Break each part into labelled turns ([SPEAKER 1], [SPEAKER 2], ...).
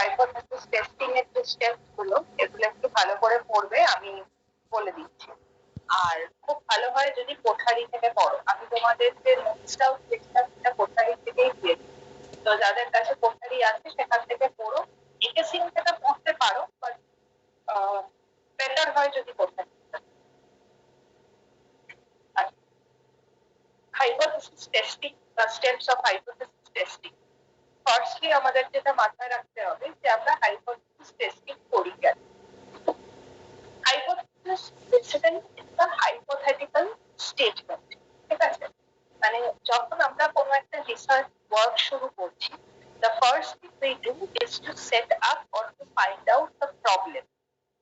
[SPEAKER 1] Hypothesis testing এর যে steps গুলো এগুলো একটু ভালো করে পড়বে, আমি বলে দিচ্ছি। আর খুব ভালো হয় যদি কোঠারি থেকে পড়ো, আমি তোমাদেরকে নোটসটাও সেটা কোঠারি থেকেই দিয়েছি। তো যাদের কাছে কোঠারি আছে সেখান থেকে পড়ো, একেসিং থেকে পড়তে পারো, বাট বেটার হয় যদি কোঠারি। হাইপোথেসিস টেস্টিং বা steps of hypothesis testing. Firstly আমাদের যেটা মাথায় রাখতে হবে যে আমরা হাইপোথেসিস টেস্টিং করি কেন। Hypothesis basically it's a hypothetical statement, ঠিক আছে? মানে যখন আমরা কোনো একটা রিসার্চ ওয়ার্ক শুরু করছি, the first thing we do is to set up or to find out the problem,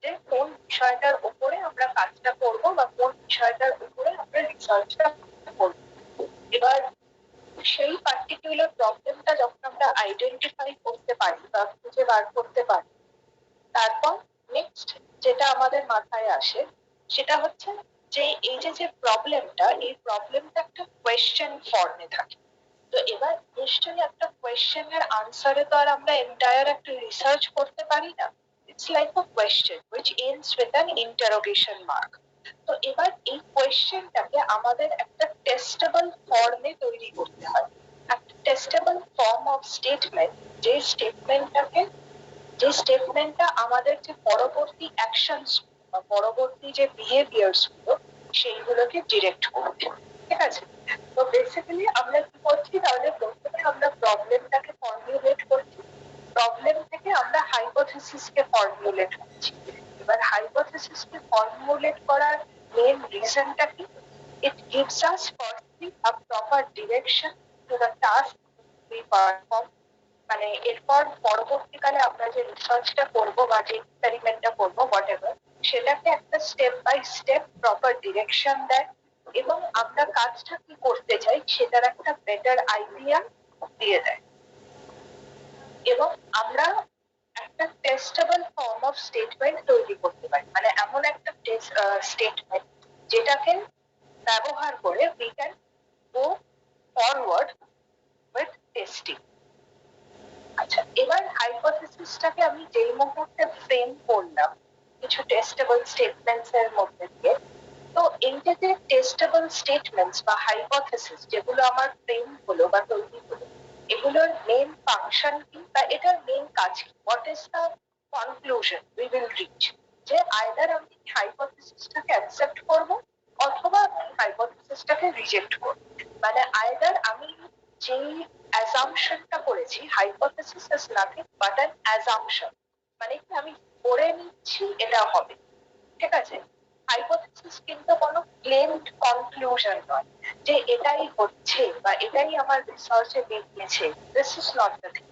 [SPEAKER 1] যে কোন বিষয়টার উপরে আমরা কাজটা করব বা কোন বিষয়টার উপরে আমরা রিসার্চটা করব। এবার সেই পার্টিকুলার প্রবলেমটা যখন আমরা আইডেন্টিফাই করতে পারি বা খুঁজে বার করতে পারি, তারপর নেক্সট যেটা আমাদের মাথায় আসে সেটা হচ্ছে যে এই যে প্রবলেমটা, এই প্রবলেমটা একটা কোয়েশ্চেন ফর্মে থাকে। তো এবার নিশ্চয়ই একটা কোয়েশ্চেনের আনসারে তো আর আমরা এন্টায়ার একটা রিসার্চ করতে পারি না। It's like a question which ends with an interrogation mark. তো এবার এই কোয়েশ্চেনটাকে আমাদের একটা টেস্টেবল ফর্মে তৈরি করতে হয়। একটা টেস্টেবল ফর্ম অফ স্টেটমেন্ট, যে স্টেটমেন্টটা আমাদের যে পরবর্তী অ্যাকশনস বা পরবর্তী যে বিহেভিয়ার্স গুলো সেইগুলোকে ডিরেক্ট করবে, ঠিক আছে? তো বেসিক্যালি আমরা কি করছি, তাহলে প্রথমে আমরা প্রবলেমটাকে ফর্মুলেট করছি, প্রবলেম থেকে আমরা হাইপোথেসিসকে ফর্মুলেট করছি। এবার হাইপোথেসিসকে ফর্মুলেট করার মেইন রিজনটা কি? It gives us firstly a proper direction to the task we perform. মানে এরপর পরবর্তীকালে আমরা যে রিসার্চটা করব বা যে এক্সপেরিমেন্টটা করব হোয়াটএভার, সেটাকে একটা step by step proper direction দেয় এবং আমরা কাজটা কি করতে চাই সেটার একটা বেটার আইডিয়া দিয়ে দেয়। এবং আমরা একটা টেস্টেবল ফর্ম অফ স্টেটমেন্ট তৈরি করতে পারি, মানে এমন একটা স্টেটমেন্ট যেটাকে ব্যবহার করে we can go forward with testing. আচ্ছা, এবার হাইপোথেসিসটাকে আমি যেই মুহূর্তে ফ্রেম করলাম কিছু টেস্টেবল স্টেটমেন্টস এর মধ্যে দিয়ে, তো এই যে টেস্টেবল স্টেটমেন্টস বা হাইপোথেসিস যেগুলো আমার ফ্রেম হলো বা তৈরি হলো, এগুলোর মেইন ফাংশন কি বা এটার মেইন কাজ কি, what is the conclusion we will reach, যে আইদার আমি হাইপোথেসিসটাকে অ্যাকসেপ্ট করব অথবা আমি হাইপোথেসিসটাকে রিজেক্ট করব। মানে আইদার আমি যেই অ্যাজাম্পশনটা করেছি, hypothesis is nothing but an assumption, মানে কি আমি ধরে নিচ্ছি এটা হবে, ঠিক আছে? হাইপোথেসিস কিন্তু কোনো ক্লেমড কনক্লুশন নয় যে এটাই হচ্ছে বা এটাই আমার রিসার্চে বেরিয়েছে। This is not the thing.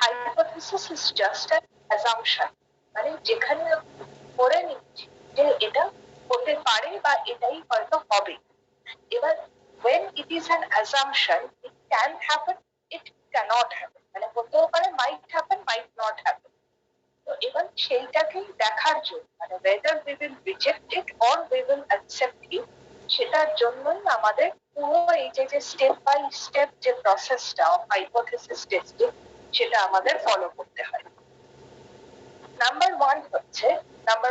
[SPEAKER 1] Hypothesis is just an assumption, মানে যেখানে আমি ধরে নিচ্ছি যে এটা হতে পারে বা এটাই হয়তো হবে। এবার when it is an assumption, it can happen, it cannot happen, মানে হতেও পারে, might happen, might not happen। তো এবার সেইটাকেই দেখার জন্য, মানে whether we will reject it or we will accept it, সেটার জন্যই আমাদের পুরো এই যে স্টেপ বাই স্টেপ যে প্রসেসটা হাইপোথেসিস টেস্টিং সেটা আমাদের ফলো করতে হয়। নাম্বার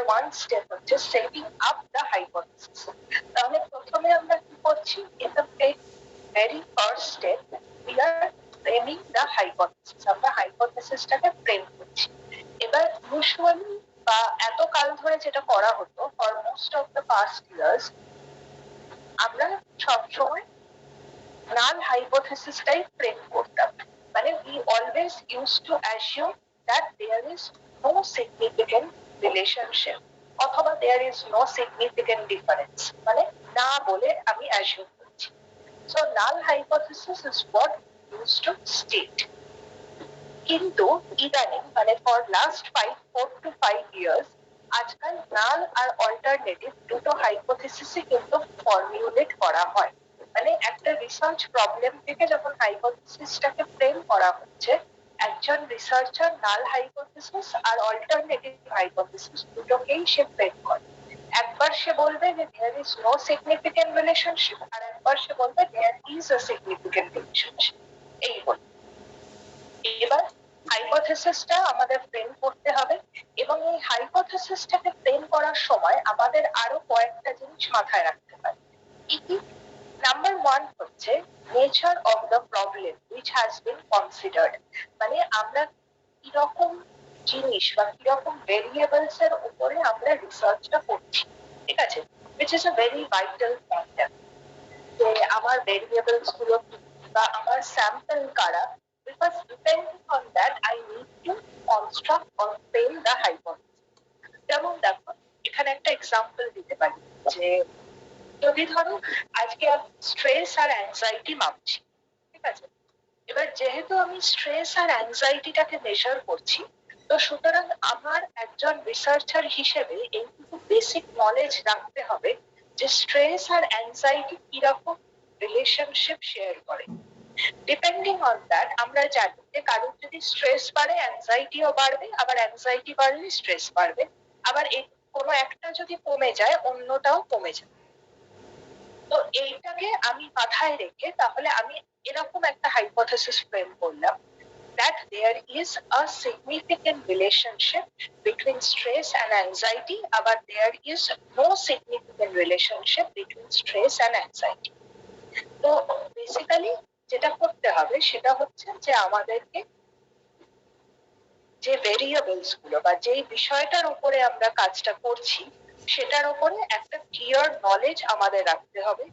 [SPEAKER 1] ওয়ান স্টেপ হচ্ছে সেটিং আপ দ্য হাইপোথেসিস। তাহলে প্রথমে আমরা কি করছি, in the very first step we are framing the hypothesis, আমরা হাইপোথেসিসটাকে ফ্রেম করছি। এবার ইউজুয়ালি বা এত কাল ধরে যেটা করা হতো for most of the past years, আমরা সবসময় নাল হাইপোথেসিসটাই ফ্রেম করতাম। মানে we always used to assume that there is no significant relationship অথবা there is no significant difference, মানে না বলে আমি assume করছি। So null hypothesis is what used to state. কিন্তু ইদানিং মানে ফর লাস্ট 4 to 5 years আজকাল নাল আর অল্টারনেটিভ দুটো হাইপোথেসিসই কিন্তু ফর্মুলেট করা হয়। মানে একটা রিসার্চ প্রবলেম থেকে যখন হাইপোথেসিসটাকে ফ্রেম করা হচ্ছে, একজন রিসার্চার নাল হাইপোথেসিস আর অল্টারনেটিভ হাইপোথেসিস দুটোকেই সে ফ্রেম করে। একবার সে বলবে যে there is no significant relationship, আর একবার সে বলবে there is a significant relationship। এই বল। এবার হাইপোথেসিসটা আমাদের ফ্রেম করতে হবে এবং এই হাইপোথেসিসটাকে ফ্রেম করার সময় আমাদের আরো কয়েকটা জিনিস মাথায় রাখতে হবে। কি কি? নাম্বার ওয়ান হচ্ছে nature of the problem which has been considered, মানে আমরা কিরকম জিনিস বা কিরকম ভেরিয়েবলস এর উপরে আমরা রিসার্চটা করছি, ঠিক আছে, which is a very vital factor, যে আমার ভেরিয়েবলস গুলো বা আমার স্যাম্পল কারা, because depending on that I need to construct or frame the hypothesis. যেমন দেখো এখানে একটা এক্সাম্পল দিতে পারি, যে যদি ধরো আজকে আমি স্ট্রেস আর অ্যাংজাইটি মাপছি, ঠিক আছে, এবার যেহেতু আমি স্ট্রেস আর অ্যাংজাইটিটাকে মেজার করছি, তো সুতরাং আমার একজন রিসার্চার হিসেবে এইটুকু বেসিক নলেজ রাখতে হবে যে স্ট্রেস আর অ্যাংজাইটি কিরকম রিলেশনশিপ শেয়ার করে। ডিপেন্ডিং অন দ্যাট আমরা জানি যে কারোর যদি স্ট্রেস বাড়ে অ্যাংজাইটিও বাড়বে, আবার অ্যাংজাইটি বাড়লে স্ট্রেস বাড়বে, আবার এই কোনো একটা যদি কমে যায় অন্যটাও কমে যায়। তো এইটাকে আমি মাথায় রেখে তাহলে আমি এরকম একটা হাইপোথেসিস ফ্রেম করলাম that there is a significant relationship between stress and anxiety, but there is no significant relationship between stress and anxiety. তো বেসিক্যালি যেটা করতে হবে সেটা হচ্ছে যে আমাদেরকে যে ভেরিয়েবলস গুলো বা যে বিষয়টার উপরে আমরা কাজটা করছি সেটার উপরে একটা ক্লিয়ার নলেজ আমাদের রাখতে হবে।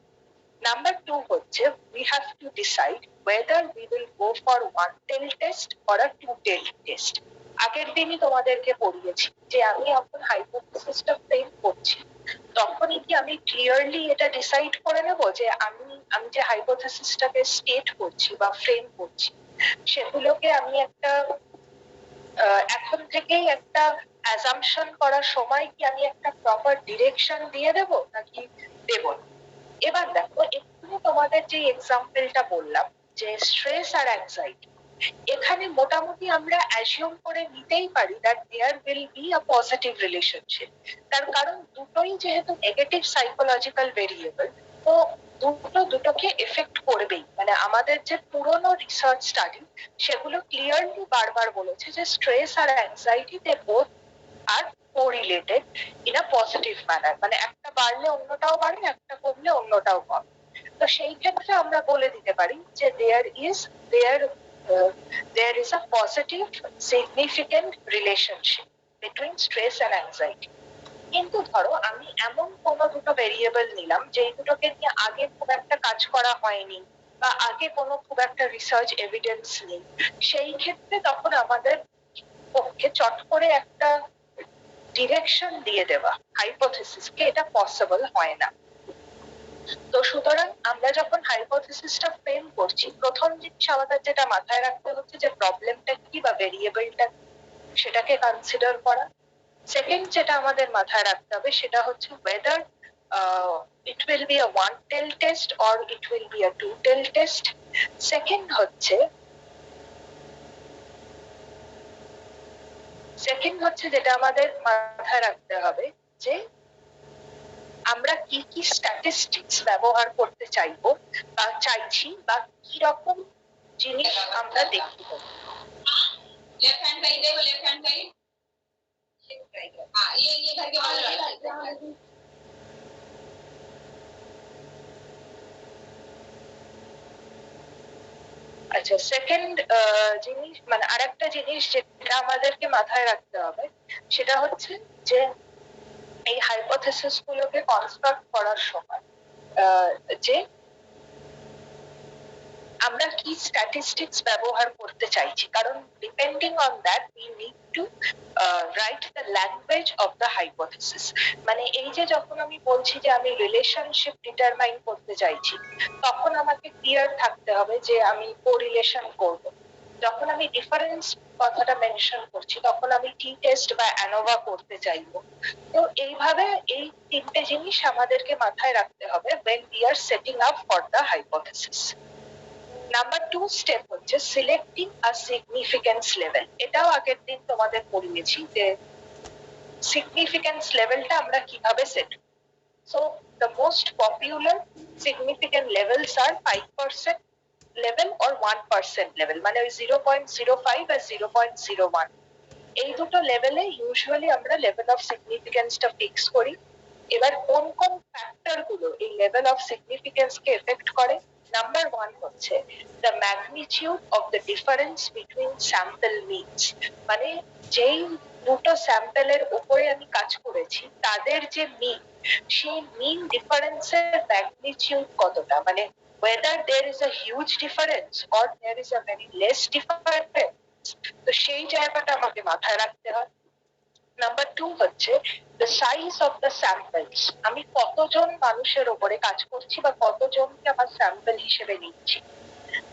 [SPEAKER 1] নাম্বার টু হচ্ছে we have to decide whether we will go for one tail test or a two tail test. আগের দিনই তোমাদেরকে পড়িয়েছি যে আমি যখন হাইপোথেসিসটা ফ্রেম করছি তখনই কি আমি ক্লিয়ারলি এটা ডিসাইড করে নেব যে আমি যে হাইপোথেসিসটাকে স্টেট করছি বা ফ্রেম করছি সেগুলোকে আমি একটা এখন থেকেই একটা অ্যাজাম্পশন করার সময় কি আমি একটা প্রপার ডিরেকশন দিয়ে দেব নাকি দেব না। এবার দেখো এখানে তোমাদের যে এক্সাম্পলটা বললাম যে স্ট্রেস আর অ্যাংজাইটি, এখানে মোটামুটি আমরা অ্যাজিউম করে নিতেই পারি that there will be a positive relationship, তার কারণ দুটোই যেহেতু নেগেটিভ সাইকোলজিক্যাল ভেরিয়েবল, তো দুটোকে এফেক্ট করবেই। মানে আমাদের যে পুরনো রিসার্চ স্টাডি সেগুলো ক্লিয়ারলি বারবার বলেছে যে স্ট্রেস আর anxiety they both are correlated in a positive manner, মানে একটা বাড়লে অন্যটাও বাড়ে, একটা কমলে অন্যটাও কমে। তো সেই ক্ষেত্রে আমরা বলে দিতে পারি যে there is a positive significant relationship between stress and anxiety. কিন্তু ধরো আমি এমন কোনো দুটো ভেরিয়েবল নিলাম যেই দুটোকে নিয়ে আগে খুব একটা কাজ করা হয়নি বা আগে কোনো খুব একটা রিসার্চ এভিডেন্স নেই, সেই ক্ষেত্রে তখন আমাদের পক্ষে চট করে একটা ডিরেকশন দিয়ে দেওয়া হাইপোথেসিসকে এটা পসিবল হয় না। তো সুতরাং আমরা যখন হাইপোথেসিসটা ফ্রেম করছি প্রথম জিনিস আমাদের যেটা মাথায় রাখতে হচ্ছে যে প্রবলেমটা কি বা ভেরিয়েবলটা সেটাকে কনসিডার করা। সেকেন্ড যেটা আমাদের মাথায় রাখতে হবে সেটা হচ্ছে whether it will be a one tail test or it will be a two tail test. Second হচ্ছে যেটা আমাদের মাথায় রাখতে হবে যে আমরা কি কি স্ট্যাটিস্টিক্স ব্যবহার করতে চাইবো বা চাইছি বা কি রকম জিনিস আমরা দেখব।
[SPEAKER 2] लेफ्ट हैंड साइड देखो, लेफ्ट हैंड साइड। हाँ ये घर के बाहर
[SPEAKER 1] আচ্ছা সেকেন্ড জিনিস মানে আরেকটা জিনিস যেটা আমাদেরকে মাথায় রাখতে হবে সেটা হচ্ছে যে এই হাইপোথেসিস গুলোকে কনস্ট্রাক্ট করার সময় যে আমরা কি স্ট্যাটিস্টিক্স ব্যবহার করতে চাইছি, কারণ depending on that we need to write the language of the hypothesis. মানে এই যে যখন আমি বলছি যে আমি রিলেশনশিপ ডিটারমাইন করতে চাইছি তখন আমাকে ক্লিয়ার থাকতে হবে যে আমি কোরিলেশন করব। যখন আমি ডিফারেন্স কথাটা মেনশন করছি তখন আমি টি টেস্ট বা অ্যানোভা করতে চাইবো। তো এইভাবে এই তিনটে জিনিস আমাদেরকে মাথায় রাখতে হবে when we are setting up for the hypothesis. Number two step হচ্ছে সিলেক্টিং আ সিগনিফিকেন্স লেভেল। এটাও আগের দিন তোমাদের পড়িয়েছি যে সিগনিফিকেন্স লেভেলটা আমরা কিভাবে সেট। So the most popular significant levels are 5%, level or 1% level, মানে ওই 0.05 আর 0.01 এই দুটো লেভেলে ইউজুয়ালি আমরা লেভেল অফ সিগনিফিকেন্সটা ফিক্স করি। এবার কোন কোন ফ্যাক্টর গুলো এই level of significance K effect করে? নাম্বার 1 হচ্ছে the magnitude of the difference between sample means, মানে যেই দুটো স্যাম্পলের উপরে আমি কাজ করেছি তাদের যে মিন, সেই মিন ডিফারেন্সের ম্যাগনিটিউড কতটা, মানে whether there is a huge difference or there is a very less difference, তো সেই জায়গাটা আমাকে মাথায় রাখতে হয়। নাম্বার 2 হচ্ছে the size of the samples, আমি কতজন মানুষের উপরে কাজ করছি বা কতজনকে আমার স্যাম্পল হিসেবে নিচ্ছি।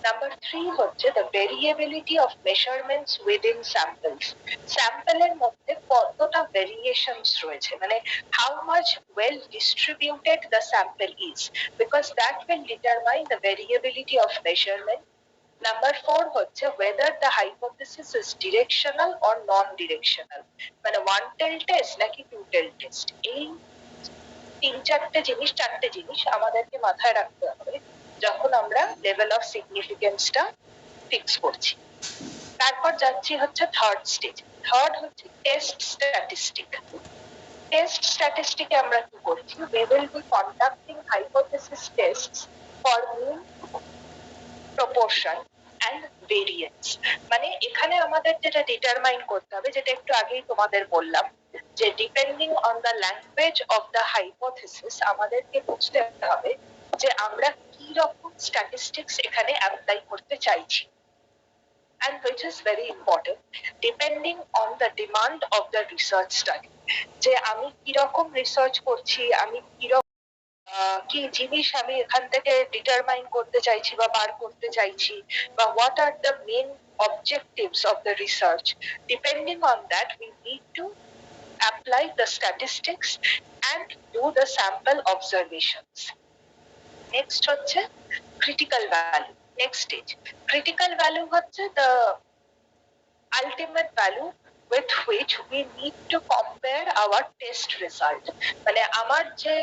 [SPEAKER 1] নাম্বার 3 হচ্ছে the variability of measurements within samples, স্যাম্পলের মধ্যে কতটা ভেরিয়েশনস রয়েছে, মানে how much well distributed the sample is, because that will determine the variability of measurement. Number 4 হচ্ছে whether the hypothesis is directional or non-directional, মানে one tail test নাকি two tail test। এই চারটে জিনিস আমাদেরকে মাথায় রাখতে হবে যখন আমরা লেভেল অফ সিগনিফিকেন্সটা ফিক্স করছি। তারপর যাচ্ছি হচ্ছে থার্ড স্টেজ। থার্ড হচ্ছে টেস্ট স্ট্যাটিস্টিক। টেস্ট স্ট্যাটিস্টিকে আমরা কি করছি? we will be conducting hypothesis tests for mean, proportion and variance, মানে এখানে আমাদের যেটা ডিটারমাইন করতে হবে, যেটা একটু আগেই তোমাদের বললাম, যে depending on the language of the hypothesis আমাদেরকে বুঝতে হবে যে আমরা কি রকম স্ট্যাটিস্টিক্স এখানে অ্যাপ্লাই করতে চাইছি। And which is very important, depending on the demand of the research study, যে আমি কি রকম রিসার্চ করছি, আমি কি কি জিনিস আমি এখান থেকে ডিটারমাইন করতে চাইছি বা বার করতে চাইছি, বা what are the main objectives of the research. Depending on that we need to apply the statistics and do the sample observations. Next হচ্ছে critical value. Next stage, critical value হচ্ছে the ultimate value with which we need to compare our test result, মানে আমার যে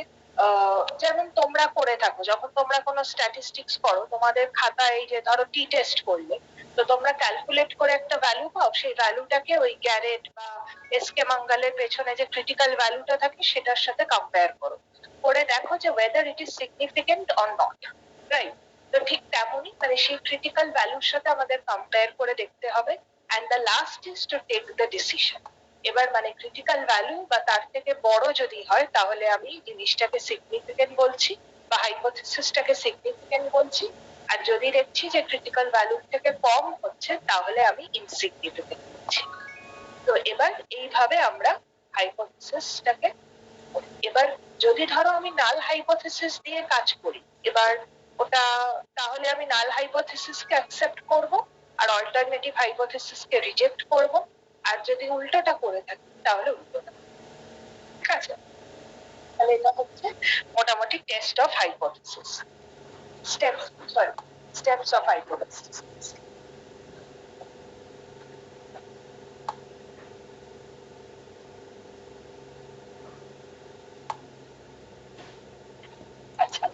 [SPEAKER 1] যেমন তোমরা করে থাকো, যখন তোমরা কোনো স্ট্যাটিস্টিক্স করো তোমাদের খাতায়, যে ধরো টি টেস্ট করলে, তো তোমরা ক্যালকুলেট করে একটা ভ্যালু পাও, সেই ভ্যালুটাকে ওই গ্যারেট বা এসকে মাঙ্গালের পেছনে যে ক্রিটিক্যাল ভ্যালুটা থাকে সেটার সাথে কম্পেয়ার করো, করে দেখো যে whether it is significant or not, right? তো ঠিক তেমনই, মানে সেই ক্রিটিক্যাল ভ্যালুর সাথে আমাদের কম্পেয়ার করে দেখতে হবে। and the last is to take the decision, এবার মানে ক্রিটিক্যাল ভ্যালু বা তার থেকে বড় যদি হয় তাহলে আমি জিনিসটাকে সিগনিফিকেন্ট বলছি বা হাইপোথিসিসটাকে সিগনিফিকেন্ট বলছি, আর যদি দেখছি যে ক্রিটিক্যাল ভ্যালু থেকে কম হচ্ছে তাহলে আমি ইনসিগনিফিকেন্ট বলছি। তো এবার এইভাবে আমরা হাইপোথিসিসটাকে, এবার যদি ধরো আমি নাল হাইপোথিসিস দিয়ে কাজ করি, এবার ওটা তাহলে আমি নাল হাইপোথিসিসকে অ্যাকসেপ্ট করব আর অল্টারনেটিভ হাইপোথিসিসকে রিজেক্ট করব, আর যদি উল্টোটা করে থাকি তাহলে উল্টোটা। ঠিক আছে, তাহলে এটা হচ্ছে মোটামুটি test of hypothesis, steps of hypothesis. আচ্ছা,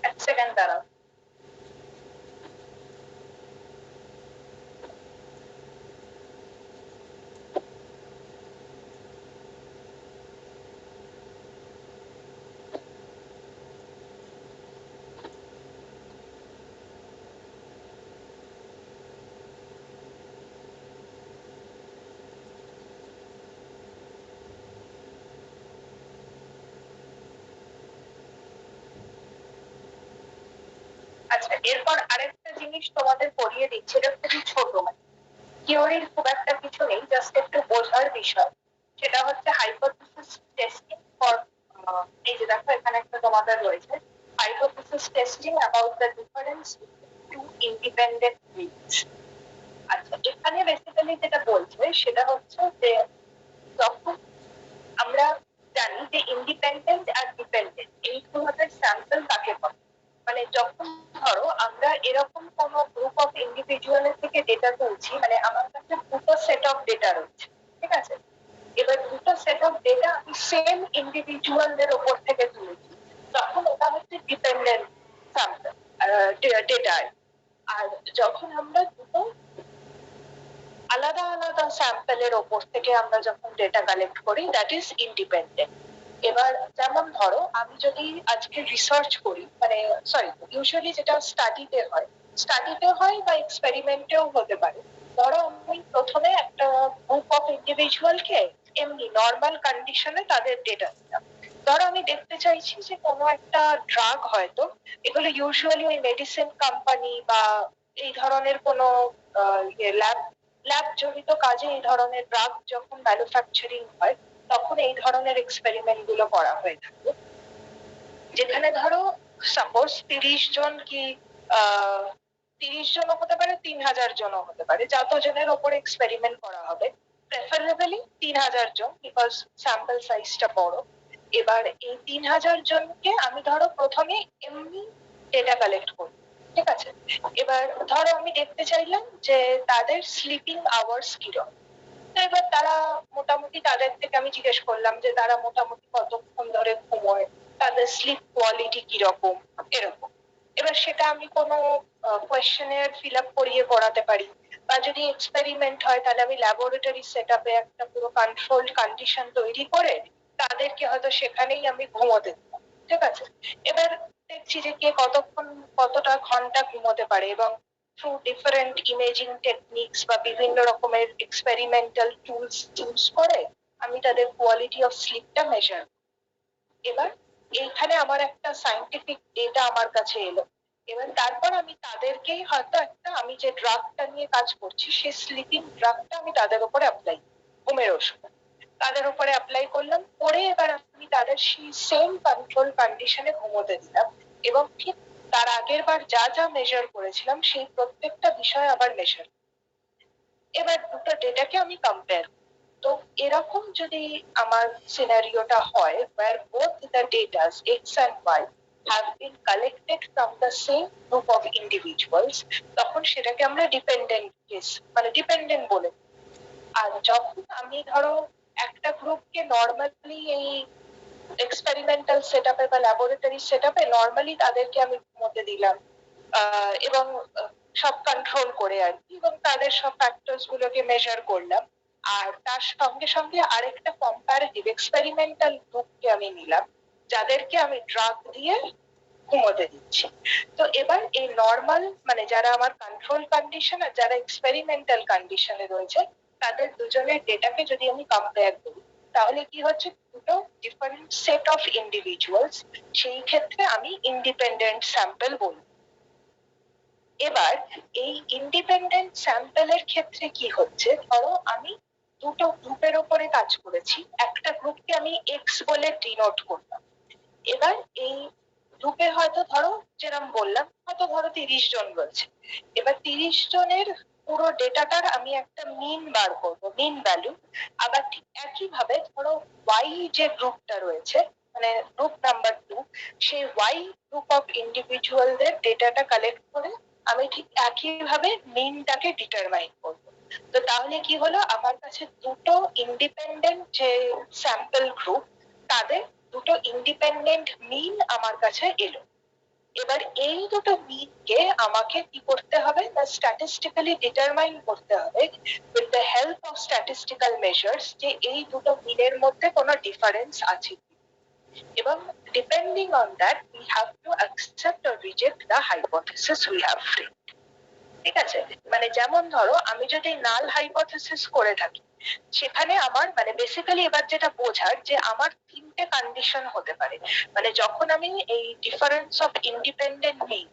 [SPEAKER 1] এক সেকেন্ড দাঁড়াও। আচ্ছা, এরপর আরেকটা জিনিস তোমাদের পড়িয়ে দিচ্ছি, এটা খুবই ছোট, মানে থিওরির খুব একটা কিছু নেই, জাস্ট একটু বোঝার বিষয়। সেটা হচ্ছে হাইপোথিসিস টেস্টিং ফর, এই যে দেখো এখানে একটা তোমাদের রয়েছে, hypothesis testing about the difference two independent means. আচ্ছা, এখানে বেসিক্যালি যেটা বলছে সেটা হচ্ছে যে যখন আমরা জানি যে ইন্ডিপেন্ডেন্ট আর ডিপেন্ডেন্ট এই ধরনের স্যাম্পল কাকে বলে, মানে যখন ধরো আমরা এরকম কোন গ্রুপ অফ ইন্ডিভিজুয়ালের থেকে ডেটা তুলছি, মানে আমার কাছে দুটো সেট অফ ডেটা রয়েছে, ঠিক আছে, এবার দুটো সেট অফ ডেটা আমি সেম ইন্ডিভিজুয়ালদের উপর থেকে তুলেছি, তখন ওটা হচ্ছে ডিপেন্ডেন্ট স্যাম্পল ডেটা। আর যখন আমরা দুটো আলাদা আলাদা স্যাম্পলের ওপর থেকে আমরা যখন ডেটা কালেক্ট করি, দ্যাট ইজ ইন্ডিপেন্ডেন্ট। এবার যেমন ধরো আমি যদি আজকে রিসার্চ করি, মানে সরি, ইউজুয়ালি যেটা স্টাডিতে হয় বা এক্সপেরিমেন্টেও হতে পারে। ধরো আমি প্রথমে একটা গ্রুপ অফ ইন্ডিভিজুয়ালকে এমনি নর্মাল কন্ডিশনে তাদের ডেটা দিলাম। ধরো আমি দেখতে চাইছি যে কোনো একটা ড্রাগ, হয়তো এগুলো ইউজুয়ালি ওই মেডিসিন কোম্পানি বা এই ধরনের কোনো ল্যাব জড়িত কাজে এই ধরনের ড্রাগ যখন ম্যানুফ্যাকচারিং হয়, তখন এই ধরনের এক্সপেরিমেন্ট গুলো করা হয়ে থাকে, যেখানে ধরো সাপোজ 30 জন কি 30 জনও হতে পারে, 3000 জনও হতে পারে, যতজনের ওপর এক্সপেরিমেন্ট করা হবে, প্রেফারেবলি 3000 জন, বিকজ স্যাম্পল সাইজটা বড়। এবার এই 3000 জনকে আমি ধরো প্রথমে এমনি ডেটা কালেক্ট করি, ঠিক আছে, এবার ধরো আমি দেখতে চাইলাম যে তাদের স্লিপিং আওয়ার্স কিরকম। এবার তারা মোটামুটি, তাদের থেকে আমি জিজ্ঞেস করলাম যে তারা মোটামুটি কতক্ষণ ধরে ঘুমোয়, তাদের স্লিপ কোয়ালিটি কিরকম, এরকম। এবার সেটা আমি কোনো কোয়েশ্চেনের ফিল আপ করিয়ে করাতে পারি, বা যদি এক্সপেরিমেন্ট হয় তাহলে আমি ল্যাবরেটরি সেট আপে একটা পুরো কন্ট্রোলড কন্ডিশন তৈরি করে তাদেরকে হয়তো সেখানেই আমি ঘুমোতে দিলাম, ঠিক আছে। এবার দেখছি যে কে কতক্ষণ, কতটা ঘন্টা ঘুমোতে পারে, এবং থ্রু ডিফারেন্ট ইমেজিং টেকনিক্স বা বিভিন্ন রকমের এক্সপেরিমেন্টাল টুলস ইউজ করে আমি তাদের কোয়ালিটি অফ স্লিপটা মেজার। এবার এইখানে আমার একটা সায়েন্টিফিক ডেটা আমার কাছে এলো। এবার তারপর আমি তাদেরকেই হয়তো একটা, আমি যে ড্রাগটা নিয়ে কাজ করছি সেই স্লিপিং ড্রাগটা আমি তাদের উপরে অ্যাপ্লাই, ঘুমের ওষুধ তাদের উপরে অ্যাপ্লাই করলাম, করে এবার আমি তাদের সেই সেম কন্ট্রোল কন্ডিশনে ঘুমোতে দিলাম, এবং ঠিক তার আগের বার যা যা মেজার করেছিলাম সেই প্রত্যেকটা বিষয় আবার মেজার। এবার দুটো ডেটাকে আমি কম্পেয়ার, তো এরকম যদি আমার সিনারিওটা হয় where both the data x and y have been collected from the same group of individuals, তখন সেটাকে আমরা ডিপেন্ডেন্ট কেস, মানে ডিপেন্ডেন্ট বলে। আর যখন আমি ধরো একটা গ্রুপকে নর্মালি এই এক্সপেরিমেন্টাল সেটআপে বা ল্যাবরেটরি সেটআপে নর্মালি তাদেরকে আমি ঘুমোতে দিলাম, এবং সব কন্ট্রোল করে আর কি, এবং তাদের সব ফ্যাক্টরস গুলোকে মেজার করলাম, আর তার সঙ্গে সঙ্গে আরেকটা কম্পারেটিভ এক্সপেরিমেন্টাল গ্রুপকে আমি নিলাম, যাদেরকে আমি ড্রাগ দিয়ে ঘুমোতে দিচ্ছি। তো এবার এই নর্মাল, মানে যারা আমার কন্ট্রোল কন্ডিশন আর যারা এক্সপেরিমেন্টাল কন্ডিশনে রয়েছে, তাদের দুজনের ডেটাকে যদি আমি কম্পেয়ার করি, তাহলে কি হচ্ছে, দুটো ডিফারেন্ট সেট অফ ইন্ডিভিজুয়ালস, সেই ক্ষেত্রে আমি ইন্ডিপেন্ডেন্ট স্যাম্পল বলবো। এবার এই ইন্ডিপেন্ডেন্ট স্যাম্পলের ক্ষেত্রে কি হচ্ছে, ধরো আমি দুটো গ্রুপের উপরে কাজ করেছি, একটা গ্রুপকে আমি এক্স বলে ডিনোট করলাম। এবার এই গ্রুপে হয়তো ধরো যেরকম বললাম, হয়তো ধরো 30 জন রয়েছে, এবার 30 জনের পুরো ডেটাটার আমি একটা মিন বার করবো, মিন ভ্যালু। আবার ঠিক একই ভাবে ধরো ওয়াই যে গ্রুপটা রয়েছে, মানে গ্রুপ নাম্বার 2, সেই ওয়াই গ্রুপ অফ ইন্ডিভিজুয়ালদের ডেটাটা কালেক্ট করে আমি ঠিক একই ভাবে মিনটাকে ডিটারমাইন করবো। তো তাহলে কি হলো, আমার কাছে দুটো ইন্ডিপেন্ডেন্ট যে স্যাম্পল গ্রুপ, তাদের দুটো ইন্ডিপেন্ডেন্ট মিন আমার কাছে এলো। এবার এই দুটো মিনকে আমাকে কি করতে হবে, না স্ট্যাটিস্টিক্যালি ডিটারমাইন করতে হবে with the help of statistical measures, যে এই দুটো মিনের মধ্যে কোনো ডিফারেন্স আছে, এবং depending on that we have to accept or reject the hypothesis we have framed. ঠিক আছে, মানে যেমন ধরো আমি যদি নাল হাইপোথিসিস করে থাকি, সেখানে আমার মানে বেসিক্যালি এবার যেটা বোঝার, যে আমার তিনটে কন্ডিশন হতে পারে, মানে যখন আমি এই ডিফারেন্স অফ ইন্ডিপেন্ডেন্ট মিন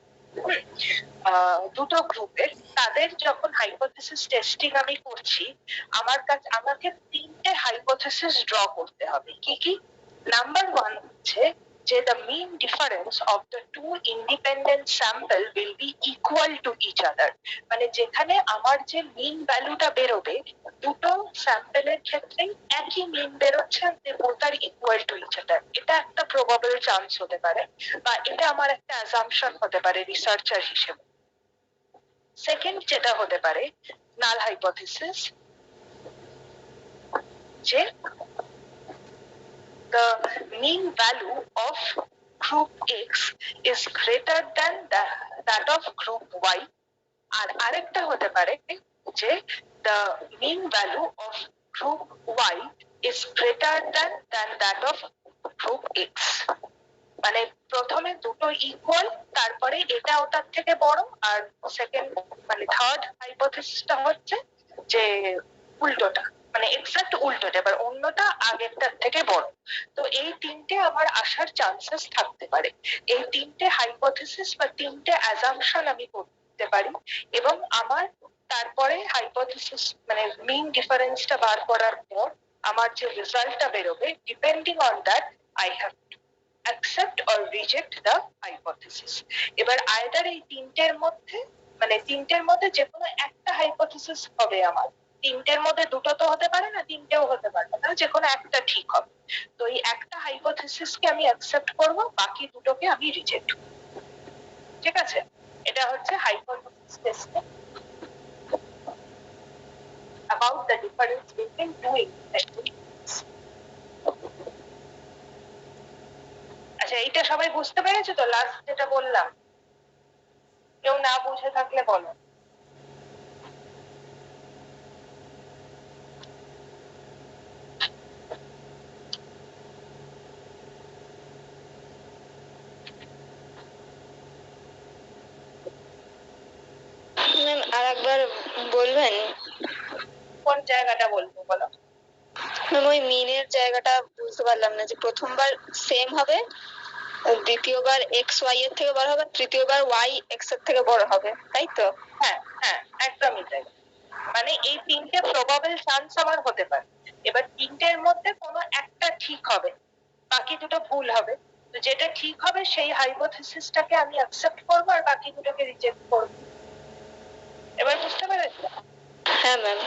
[SPEAKER 1] দুটো গ্রুপের, তাদের যখন হাইপোথেসিস টেস্টিং আমি করছি, আমাকে তিনটে হাইপোথেসিস ড্র করতে হবে। কি কি? নাম্বার ওয়ান হচ্ছে যে the mean difference of the two independent sample will be equal to each other, মানে যেখানে আমার যে মিন ভ্যালুটা বেরোবে দুটো স্যাম্পলের ক্ষেত্রে একই মিন বেরোচ্ছে, they both are equal to each other। এটা একটা প্রবাবল চান্স হতে পারে, বা এটা আমার একটা অ্যাজাম্পশন হতে পারে রিসার্চার হিসেবে। সেকেন্ড যেটা হতে পারে নাল হাইপোথেসিস, যে the mean value of group X is greater than that of group Y, আর আরেকটা হতে পারে যে the mean value of group Y is greater than that of group X, মানে প্রথমে দুটো ইকুয়াল, তারপরে এটা ওটার থেকে বড়, আর সেকেন্ড মানে থার্ড হাইপোথেসিসটা হচ্ছে যে উল্টোটা, মানে এক্সাক্ট উল্টোটা, এবার অন্যটা আগেরটার থেকে বড়। তো এই তিনটে আমার আসার চান্সেস থাকতে পারে। এই তিনটে হাইপোথেসিস বা তিনটে অ্যাজাম্পশন আমি করতে পারি, এবং আমার তারপরে হাইপোথেসিস মানে মিন ডিফারেন্সটা বার করার পর আমার যে রেজাল্টটা বেরোবে, depending on that I have accept or reject the hypothesis। এবার আইদার এই তিনটের মধ্যে, মানে তিনটের মধ্যে যে কোনো একটা হাইপোথেসিস হবে আমার, তিনটের মধ্যে দুটো তো হতে পারে না, তিনটেও হতে পারে না, যে কোনো একটা ঠিক হবে। তো এই একটা হাইপোথেসিসকে আমি অ্যাকসেপ্ট করব, বাকি দুটোকে আমি রিজেক্ট করব। ঠিক আছে? এটা হচ্ছে hypothesis testing about the difference between two independent। আচ্ছা, এইটা সবাই বুঝতে পেরেছো তো? লাস্ট যেটা বললাম, কেউ না বুঝে থাকলে বলো।
[SPEAKER 3] ম্যাম আরেকবার বলবেন?
[SPEAKER 1] কোন জায়গাটা বলবো বলো?
[SPEAKER 3] ম্যাম ওই মিনের জায়গাটা বুঝতে পারলাম না, যে প্রথমবার সেম হবে, দ্বিতীয়বার এক্স ওয়াই এর থেকে বড় হবে, তৃতীয়বার ওয়াই এক্স এর থেকে বড় হবে, তাই তো?
[SPEAKER 1] হ্যাঁ হ্যাঁ, একদমই তাই। মানে এই তিনটে প্রবাবল চান্স আমার হতে পারে, এবার তিনটের মধ্যে কোনো একটা ঠিক হবে, বাকি দুটো ভুল হবে। তো যেটা ঠিক হবে সেই হাইপোথেসিসটাকে আমি অ্যাকসেপ্ট করবো, আর বাকি দুটোকে রিজেক্ট করবো। এবার বুঝতে পেরেছো?
[SPEAKER 3] হ্যাঁ ম্যাম।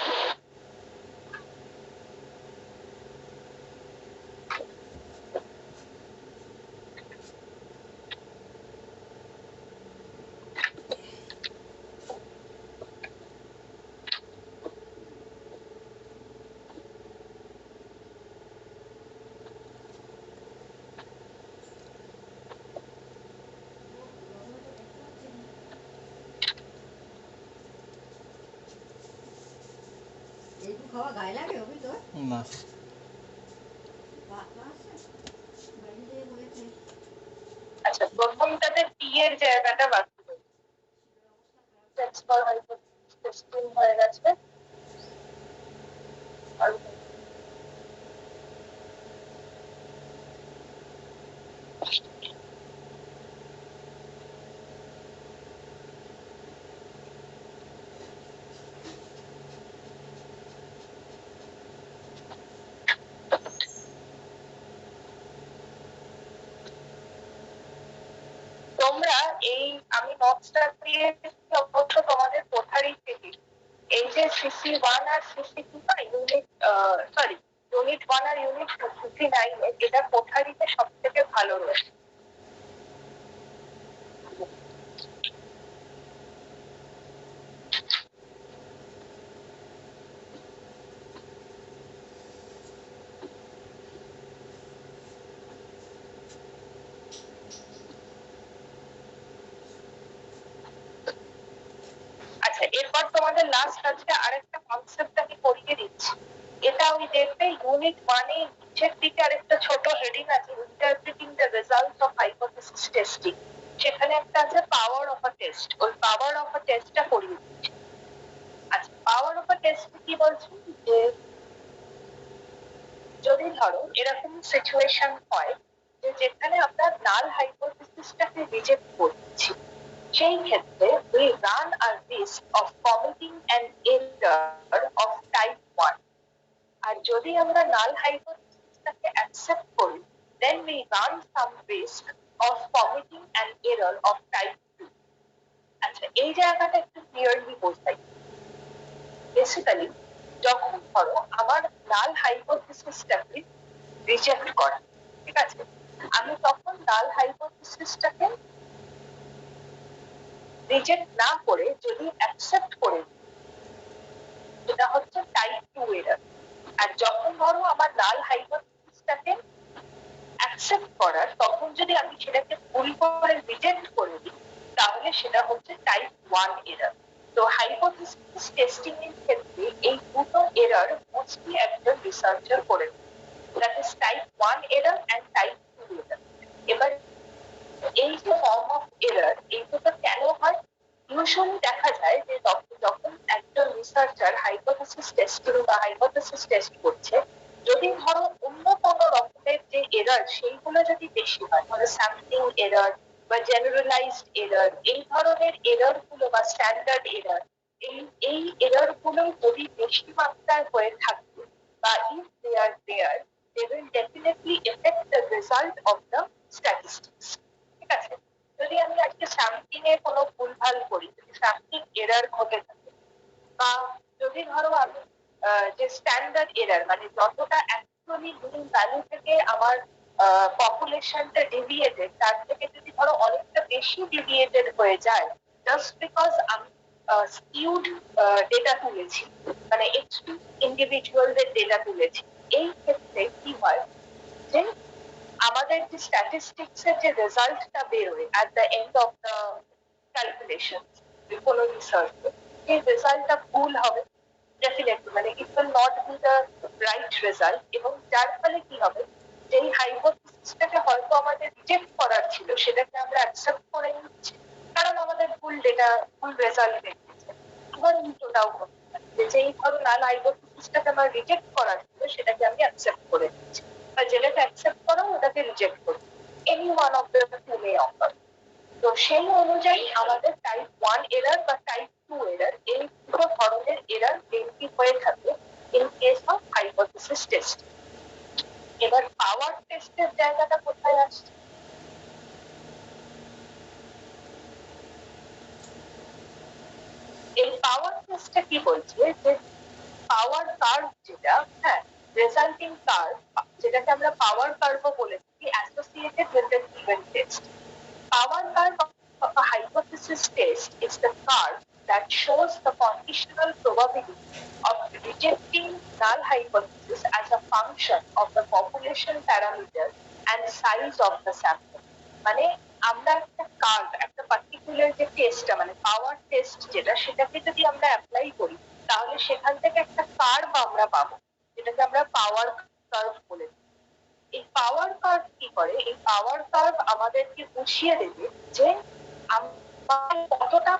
[SPEAKER 4] এইটু খাওয়া গায়ে লাগে অভি তোর?
[SPEAKER 5] না।
[SPEAKER 1] আচ্ছা, প্রথমটাতে টি এর জায়গাটা বাকি রয়েছে। ট্রান্সফার হাইপোথেসিস টেস্টিং হয়ে গেছে। আর তোমরা এই, আমি নোটসটা দিয়ে অবশ্য তোমাদের কোঠারই থেকে, এই যে সিসি ওয়ান আর সিসি টু না, ইউনিট সরি ইউনিট ওয়ান আর ইউনিট সিসি নাইন, এটা কোঠারিতে সব থেকে ভালো রয়েছে। আচ্ছা, এরপর তোমাদের লাস্ট আজকে আরেকটা কনসেপ্ট আমি পড়িয়ে দিচ্ছি। এটা ওই দেখবে ইউনিট ওয়ানে নিচের দিকে আরেকটা ছোট হেডিং আছে, interpreting the results of hypothesis testing. সেখানে একটা আছে পাওয়ার অফ আ টেস্ট, ওই পাওয়ার অফ আ টেস্টটা পড়িয়ে দিচ্ছি। আচ্ছা, পাওয়ার অফ আ টেস্ট কি বলছি, যে যদি ধরো এরকম সিচুয়েশন হয় যে যেখানে আমরা নাল হাইপোথেসিসটাকে রিজেক্ট করছি, সেই ক্ষেত্রে we run a risk of committing an error of type 1. আর যদি আমরা null hypothesis-টাকে accept করি, then we run some risk of committing an error of type 2. আচ্ছা, এই জায়গাটা একটু ক্লিয়ারলি বোঝাই। বেসিক্যালি যখন ধরো আমার null hypothesis-টাকে রিজেক্ট করা, ঠিক আছে, আমি তখন null hypothesis-টাকে রিজেক্ট না করে যদি অ্যাকসেপ্ট করে, সেটা হচ্ছে টাইপ 2 এরর। আর যখন ধরো আমার নাল হাইপোথিসিসটাকে অ্যাকসেপ্ট করার, তখন যদি আমি সেটাকে ভুল করে রিজেক্ট করে দিই, তাহলে সেটা হচ্ছে টাইপ 1 এরর। তো হাইপোথিসিস টেস্টিং এর ক্ষেত্রে এই দুটো এরর মোস্টলি একজন রিসার্চার করে, that is type 1 error and type 2 error. এবার এই যে ফর্ম অফ এরর, এই দুটো কেন হয়? ইউজুয়ালি দেখা যায় যে যখন একজন রিসার্চার হাইপোথিসিস টেস্টিং বা হাইপোথিসিস টেস্ট করছে, যদি ধরো অন্য কোনো রকমের যে এরর সেইগুলো যদি বেশি হয়, ধরো স্যাম্পলিং এরর বা জেনারেলাইজড এরর, এই ধরনের এরর গুলো বা স্ট্যান্ডার্ড এরর, এই এরর গুলো যদি বেশি মাত্রায় হয়ে থাকে বা if they are there, they will definitely affect the result of the statistics. ঠিক আছে, যদি আমি আজকে স্যাম্পলিং এ কোনো ভুলভাল করি, যদি স্যাম্পলিং এরর ঘটে থাকে, বা যদি ধরো আমি যে স্ট্যান্ডার্ড এরর, মানে যতটা অ্যাকচুয়ালি মিন ভ্যালু থেকে আমার পপুলেশনটা ডেভিয়েটেড, তার থেকে যদি ধরো অনেকটা বেশি ডেভিয়েটেড হয়ে যায়, জাস্ট বিকজ আমি স্কিউড ডেটা তুলেছি, মানে এক্সট্রিম ইন্ডিভিজুয়ালদের ডেটা তুলেছি, এই ক্ষেত্রে কি হয় যে আমাদের যে স্ট্যাটিস্টিক্স এর যে রেজাল্টটা বেরোয় at the end of the calculation কোনো রিসার্চ, এই রেজাল্টটা ভুল হবে ডেফিনেটলি, মানে it will not be the right result. এবং যার ফলে কি হবে, যেই হাইপোথিসিসটাকে হয়তো আমাদের রিজেক্ট করার ছিল, সেটাকে আমরা অ্যাকসেপ্ট করে নিচ্ছি, কারণ আমাদের ভুল ডেটা, ভুল রেজাল্ট দেখিয়েছে। আবার উল্টোটাও হতে পারে, যে যেই ধরো নাল হাইপোথিসিসটাকে আমার রিজেক্ট করার ছিল, সেটাকে আমি অ্যাকসেপ্ট করে নিচ্ছি, আর যেটাকে অ্যাকসেপ্ট করো ওটাকে রিজেক্ট করি, any one of the two may offer. তো সেই অনুযায়ী আমাদের টাইপ 1 এরর বা টাইপ 2 এরর, এই দুটো ধরনের এরর মেইনলি হয়ে থাকে in case of hypothesis test. এবার পাওয়ার টেস্টের জায়গাটা কোথায় আসছে? এই পাওয়ার টেস্টটা কি বলছে, যে পাওয়ার কার্ভ যেটা, হ্যাঁ, রেজাল্টিং কার্ভ, যেটাকে আমরা পাওয়ার কার্ভও বলে থাকি, associated with the given test. Power curve of a hypothesis test is the curve that shows the conditional probability of rejecting null hypothesis as a function of the population parameter and size of the sample. মানে আমরা একটা curve, একটা particular যে টেস্টটা, মানে পাওয়ার test যেটা, সেটাকে যদি আমরা অ্যাপ্লাই করি, তাহলে সেখান থেকে একটা কার্ভ আমরা পাবো, যেটাকে আমরা পাওয়ার কার্ভ বলে থাকি। এই পাওয়ার কার্ভ কি করে? এই পাওয়ার কার্ভ আমাদেরকে বুঝিয়ে দেবে যে আমার কতটা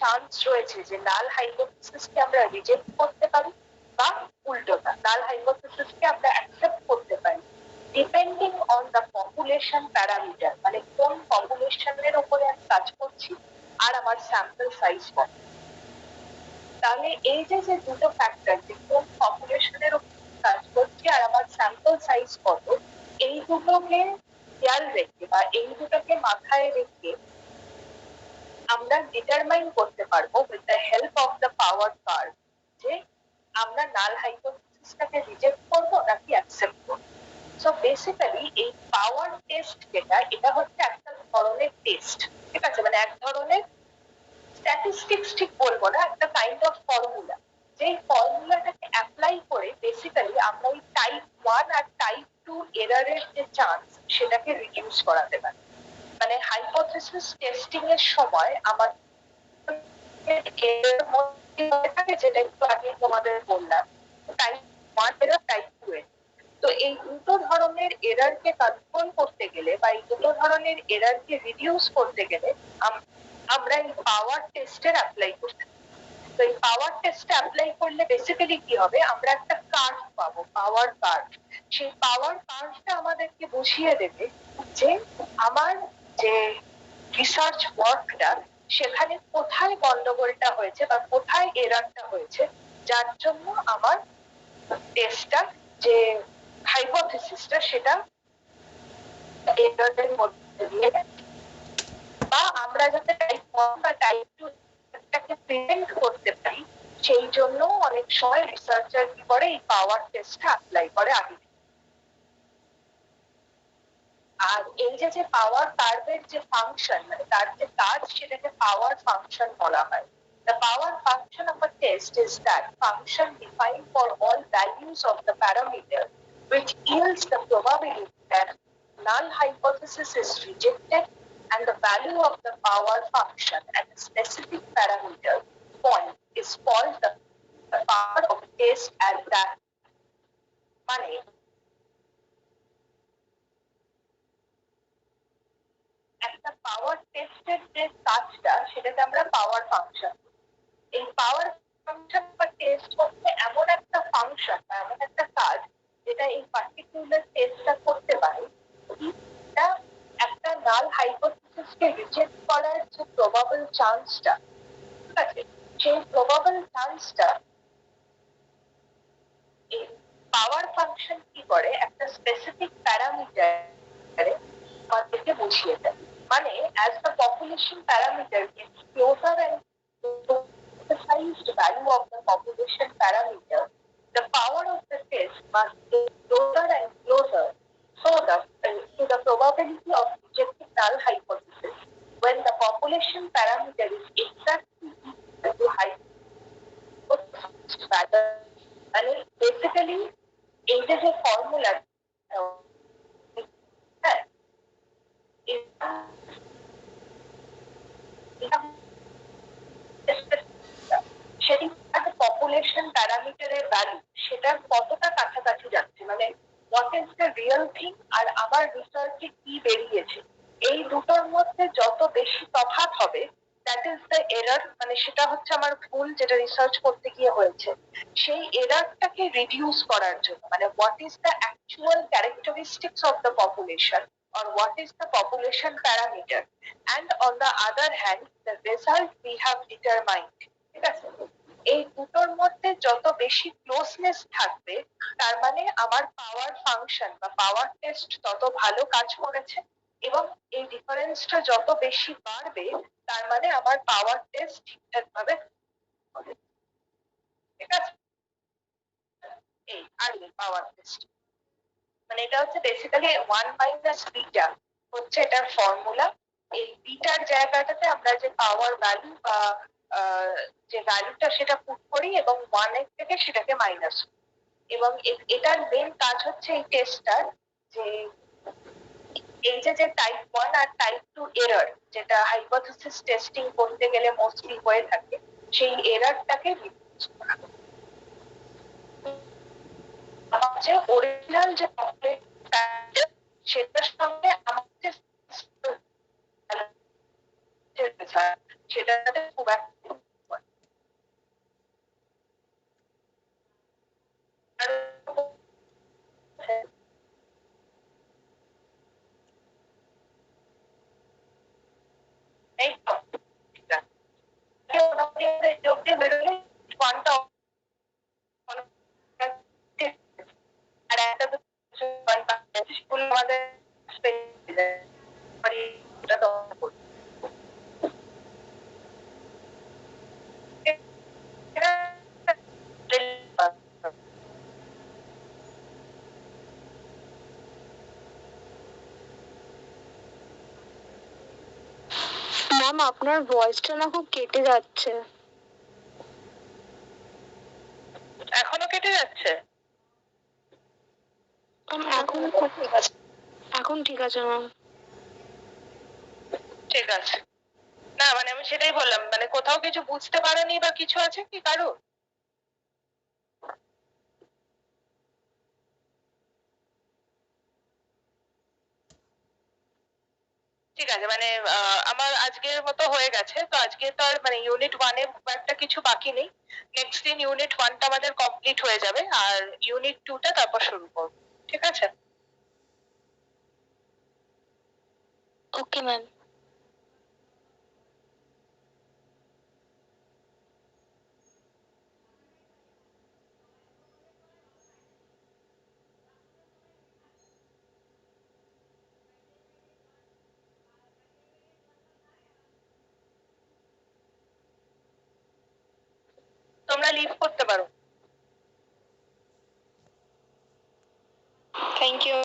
[SPEAKER 1] চান্স রয়েছে যে নাল হাইপোথিসিসকে আমরা রিজেক্ট করতে পারি, বা উল্টোটা নাল হাইপোথিসিসকে আমরা অ্যাকসেপ্ট করতে পারি, depending on the population parameter, মানে কোন পপুলেশনের উপরে আমি কাজ করছি আর আমার স্যাম্পল সাইজ কত। তাহলে এই যে যে দুটো ফ্যাক্টর, যে কোন পপুলেশনের উপর কাজ করছি আর আমার স্যাম্পল সাইজ কত, এই দুটোকে খেয়াল রেখে বা এই দুটোকে মাথায় রেখে আমরা ডিটারমাইন করতে পারবো with the help of the power curve, যে আমরা নাল হাইপোথিসিসটাকে রিজেক্ট করবো নাকি অ্যাকসেপ্ট করবো। সো বেসিক্যালি এই পাওয়ার টেস্ট যেটা, এটা হচ্ছে একটা ধরনের টেস্ট, ঠিক আছে, মানে এক ধরনের স্ট্যাটিস্টিক্স ঠিক বলবো না, একটা কাইন্ড অফ ফর্মুলা, যে ফর্মুলাটাকে অ্যাপ্লাই করে বেসিক্যালি আমরা এই টাইপ 1 আর টাইপ 2 এররের যে চান্স, সেটাকে রিডিউস করাতে পারি। মানে হাইপোথিসিস টেস্টিং এর সময় আমাদের যেটা একটু আগে তোমাদের বললাম, টাইপ 1 এরর, টাইপ 2 এরর। তো এই দুটো ধরনের এররকে কন্ট্রোল করতে গেলে বা এই দুটো ধরনের এররকে রিডিউস করতে গেলে আমরা এই পাওয়ার টেস্টের অ্যাপ্লাই করতে। তো এই পাওয়ার টেস্টে অ্যাপ্লাই করলে বেসিক্যালি কি হবে, আমরা একটা কার্ভ পাবো, পাওয়ার কার্ভ। সেই পাওয়ার কার্ভটা আমাদেরকে বুঝিয়ে দেবে যে আমার যে রিসার্চ ওয়ার্কটা সেখানে কোথায় গন্ডগোলটা হয়েছে বা কোথায় এরারটা হয়েছে, যার জন্য আমার টেস্টটা যে হাইপোথিসিসটা সেটা এরারের মধ্যে দিয়ে বা আমরা যাতে টাইপ 1 বা টাইপ 2 টাকে প্রিভেন্ট করতে পারি, সেই জন্য অনেক সময় রিসার্চার কি করে এই পাওয়ার টেস্টটা অ্যাপ্লাই করে আগে। আর এই যে পাওয়ার কার্ভের যে ফাংশন, মানে তার যে কাজ, সেটাকে পাওয়ার ফাংশন বলা হয়। The power function of a test is that function defined for all values of the parameter which yields the probability that null hypothesis is rejected, and the value of the power function at a specific parameter point is called the power of the test at that. মানে একটা পাওয়ার টেস্টের যে কাজটা, সেটাকে আমরা পাওয়ার function. এই পাওয়ার function বা test হচ্ছে এমন একটা ফাংশন বা এমন একটা কাজ যেটা এই পার্টিকুলার টেস্টটা করতে পারে, এটা একটা নাল হাইপোথিসিসকে রিজেক্ট করার যে প্রবাবল চান্সটা, ঠিক আছে, সেই প্রবাবল চান্সটা এই পাওয়ার ফাংশন কি করে, একটা স্পেসিফিক প্যারামিটারে আমাদেরকে বুঝিয়ে দেয়। মানে as the population parameter gets closer and emphasized value of the population parameter, the power of the test must get closer and closer to the probability of rejecting null hypothesis when the population parameter is exactly equal to hypothesis value. মানে basically এই যে formula, হ্যাঁ, সেটি population প্যারামিটারের value, সেটার কতটা কাছাকাছি যাচ্ছে, মানে what is the real thing আর আমার রিসার্চে কি বেরিয়েছে, এই দুটোর মধ্যে যত বেশি তফাৎ হবে, দ্যাট ইজ দ্য এরর। মানে সেটা হচ্ছে আমার ভুল, যেটা রিসার্চ করতে গিয়ে হয়েছে। সেই এররটাকে রিডিউস করার জন্য, মানে what is the actual characteristics of the population or what is the population parameter, and on the other hand the result we have determined, ঠিক আছে, এই দুটোর মধ্যে যত বেশি ক্লোজনেস থাকবে, তার মানে আমার পাওয়ার ফাংশন বা পাওয়ার টেস্ট তত ভালো কাজ করেছে, এবং এই ডিফারেন্সটা যত বেশি বাড়বে, তার মানে আমার পাওয়ার টেস্ট ঠিকঠাক ভাবে হবে, ঠিক আছে। এই আর পাওয়ার টেস্ট মানে এটা হচ্ছে বেসিক্যালি 1 মাইনাস বিটা হচ্ছে এটার ফর্মুলা। এই বিটার জায়গাটাতে আমরা যে পাওয়ার ভ্যালু বা যে ভ্যালুটা সেটা পুট করি এবং 1 এর থেকে সেটাকে মাইনাস, এবং এটার মেইন কাজ হচ্ছে এই টেস্টটার যে এই যে টাইপ 1 আর টাইপ 2 এরর, যেটা হাইপোথিসিস টেস্টিং করতে গেলে মোস্টলি হয়ে থাকে, সেই এররটাকে রিডিউস করা। আমার যে অরিজিনাল যে সেটার সঙ্গে আমাদের সেটাতে খুব একটা যোগ দিয়ে বেরোলে কোয়ান্টা আর একটা তো স্কুল আমাদের
[SPEAKER 3] ম্যাম আপনার ভয়েসটা না খুব কেটে যাচ্ছে।
[SPEAKER 1] এখনো কেটে যাচ্ছে?
[SPEAKER 3] এখন ঠিক আছে, এখন ঠিক আছে ম্যাম।
[SPEAKER 1] ঠিক আছে। না মানে আমি সেটাই বললাম, মানে কোথাও কিছু বুঝতে পারেনি বা কিছু আছে কি কারো? ঠিক আছে, মানে আমার আজকের মতো হয়ে গেছে, তো আজকে তো আর মানে ইউনিট 1 এ একটা কিছু বাকি নেই। নেক্সট দিন ইউনিট 1 টা আমাদের কমপ্লিট হয়ে যাবে, আর ইউনিট 2 টা তারপর শুরু করব, ঠিক আছে?
[SPEAKER 3] Okay ma'am.
[SPEAKER 1] লিভ করতে পারো।
[SPEAKER 3] Thank you.